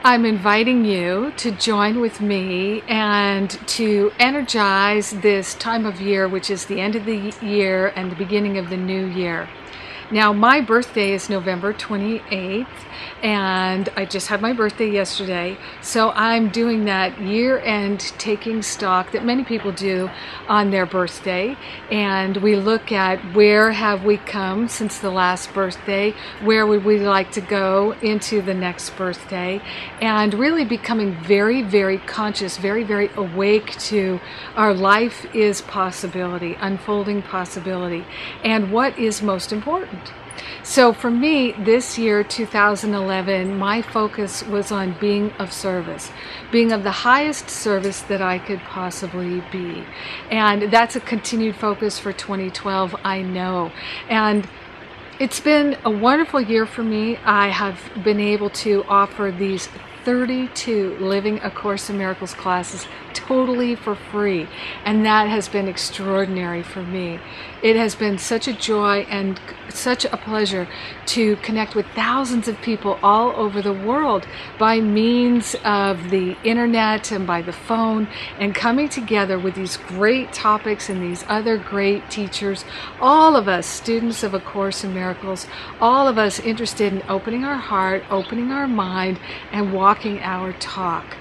I'm inviting you to join with me and to energize this time of year, which is the end of the year and the beginning of the new year. Now, my birthday is November 28th, and I just had my birthday yesterday, so I'm doing that year-end taking stock that many people do on their birthday, and we look at where have we come since the last birthday, where would we like to go into the next birthday, and really becoming very, very conscious, very, very awake to our life is possibility, unfolding possibility, and what is most important. So for me, this year, 2011, my focus was on being of service, being of the highest service that I could possibly be. And that's a continued focus for 2012, I know. And it's been a wonderful year for me. I have been able to offer these 32 Living A Course in Miracles classes totally for free, and that has been extraordinary for me. It has been such a joy and such a pleasure to connect with thousands of people all over the world by means of the internet and by the phone, and coming together with these great topics and these other great teachers, all of us students of A Course in Miracles, all of us interested in opening our heart, opening our mind, and walking our talk.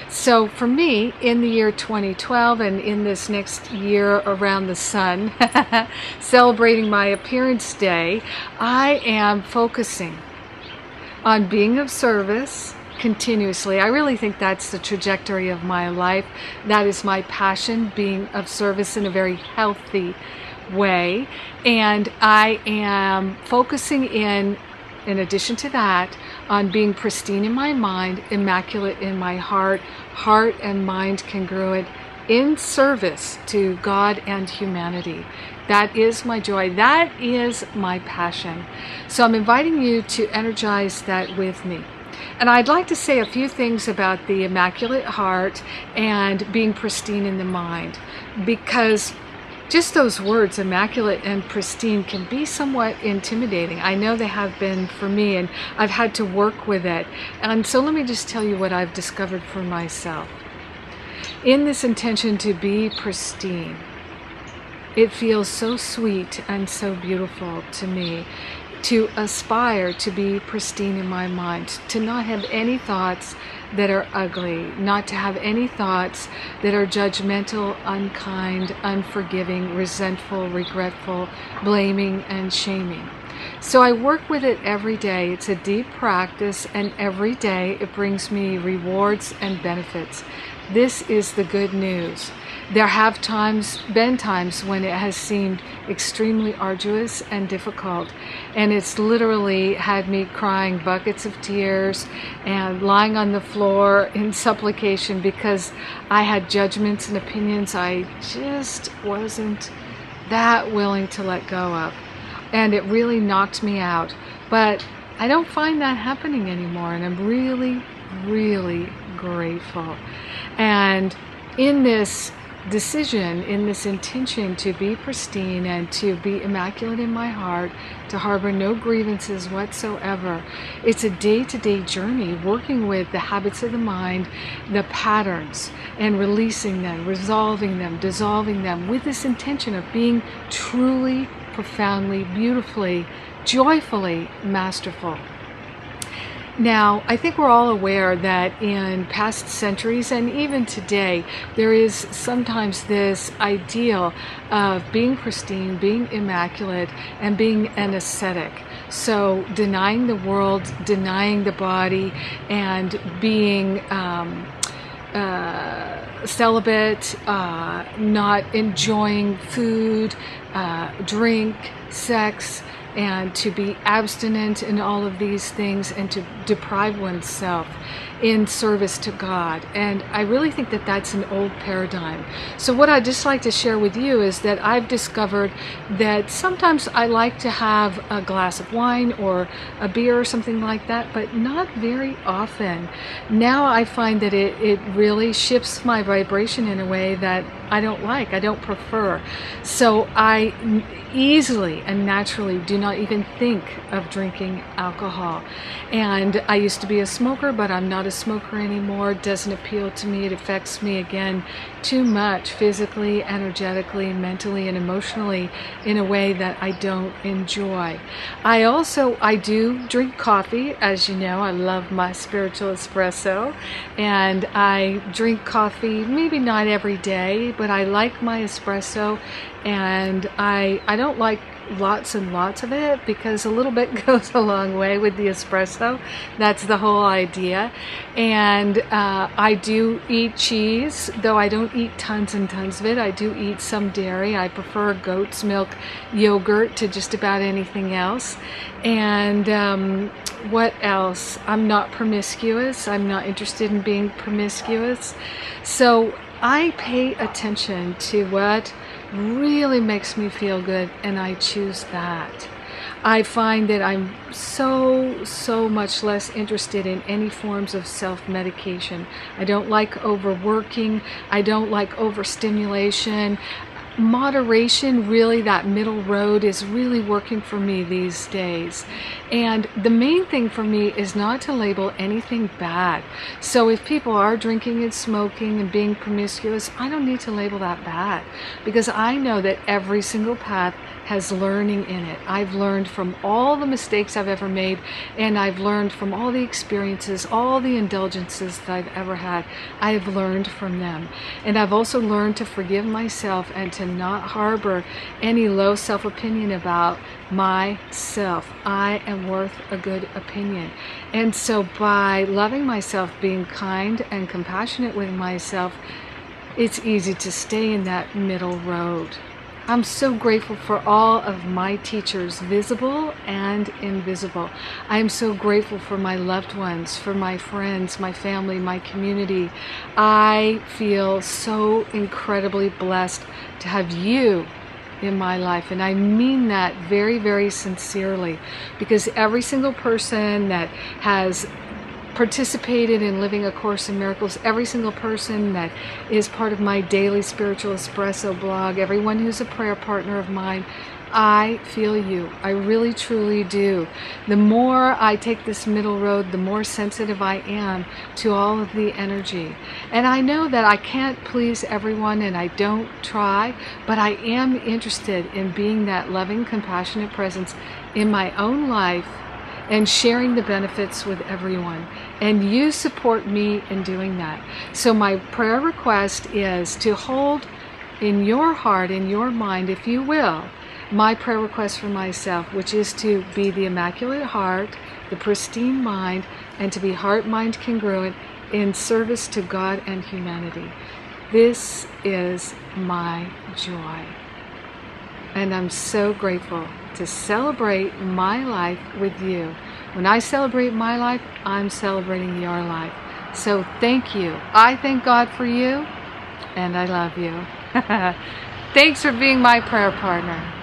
So for me, in the year 2012 and in this next year around the sun, celebrating my appearance day, I am focusing on being of service continuously. I really think that's the trajectory of my life. That is my passion, being of service in a very healthy way. And I am focusing in addition to that, on being pristine in my mind, immaculate in my heart, heart and mind congruent, in service to God and humanity. That is my joy. That is my passion. So I'm inviting you to energize that with me. And I'd like to say a few things about the immaculate heart and being pristine in the mind, because just those words, immaculate and pristine, can be somewhat intimidating. I know they have been for me, and I've had to work with it. And so let me just tell you what I've discovered for myself. In this intention to be pristine, it feels so sweet and so beautiful to me to aspire to be pristine in my mind, to not have any thoughts that are ugly, not to have any thoughts that are judgmental, unkind, unforgiving, resentful, regretful, blaming, and shaming. So I work with it every day. It's a deep practice, and every day it brings me rewards and benefits. This is the good news. There have been times when it has seemed extremely arduous and difficult, and it's literally had me crying buckets of tears and lying on the floor in supplication because I had judgments and opinions I just wasn't that willing to let go of, and it really knocked me out. But I don't find that happening anymore, and I'm really, really grateful. And in this decision, in this intention to be pristine and to be immaculate in my heart, to harbor no grievances whatsoever, it's a day-to-day journey working with the habits of the mind, the patterns, and releasing them, resolving them, dissolving them, with this intention of being truly, profoundly, beautifully, joyfully masterful. Now, I think we're all aware that in past centuries and even today, there is sometimes this ideal of being pristine, being immaculate, and being an ascetic. So denying the world, denying the body, and being celibate, not enjoying food, drink, sex, and to be abstinent in all of these things, and to deprive oneself in service to God. And I really think that that's an old paradigm. So what I'd just like to share with you is that I've discovered that sometimes I like to have a glass of wine or a beer or something like that, but not very often. Now I find that it really shifts my vibration in a way that like, I don't prefer. So I easily and naturally do not even think of drinking alcohol. And I used to be a smoker, but I'm not a smoker anymore. It doesn't appeal to me. It affects me, again, too much physically, energetically, mentally, and emotionally in a way that I don't enjoy. I do drink coffee. As you know, I love my spiritual espresso, and I drink coffee maybe not every day, but I like my espresso, and I don't like lots and lots of it, because a little bit goes a long way with the espresso. That's the whole idea. And I do eat cheese, though I don't eat tons and tons of it. I do eat some dairy. I prefer goat's milk yogurt to just about anything else. And what else? I'm not promiscuous. I'm not interested in being promiscuous. So I pay attention to what really makes me feel good, and I choose that. I find that I'm so much less interested in any forms of self-medication. I don't like overworking. I don't like overstimulation. Moderation, really, that middle road, is really working for me these days. And the main thing for me is not to label anything bad. So if people are drinking and smoking and being promiscuous, I don't need to label that bad, because I know that every single path has learning in it. I've learned from all the mistakes I've ever made, and I've learned from all the experiences, all the indulgences that I've ever had. I have learned from them. And I've also learned to forgive myself and to not harbor any low self-opinion about myself. I am worth a good opinion. And so by loving myself, being kind and compassionate with myself, it's easy to stay in that middle road. I'm so grateful for all of my teachers, visible and invisible. I am so grateful for my loved ones, for my friends, my family, my community. I feel so incredibly blessed to have you in my life, and I mean that very, very sincerely, because every single person that has participated in living A Course in Miracles, every single person that is part of my daily Spiritual Espresso blog, everyone who's a prayer partner of mine, I feel you. I really, truly do. The more I take this middle road, the more sensitive I am to all of the energy. And I know that I can't please everyone, and I don't try, but I am interested in being that loving, compassionate presence in my own life and sharing the benefits with everyone. And you support me in doing that. So my prayer request is to hold in your heart, in your mind, if you will, my prayer request for myself, which is to be the Immaculate Heart, the pristine mind, and to be heart-mind congruent in service to God and humanity. This is my joy. And I'm so grateful to celebrate my life with you. When I celebrate my life, I'm celebrating your life. So thank you. I thank God for you, and I love you. Thanks for being my prayer partner.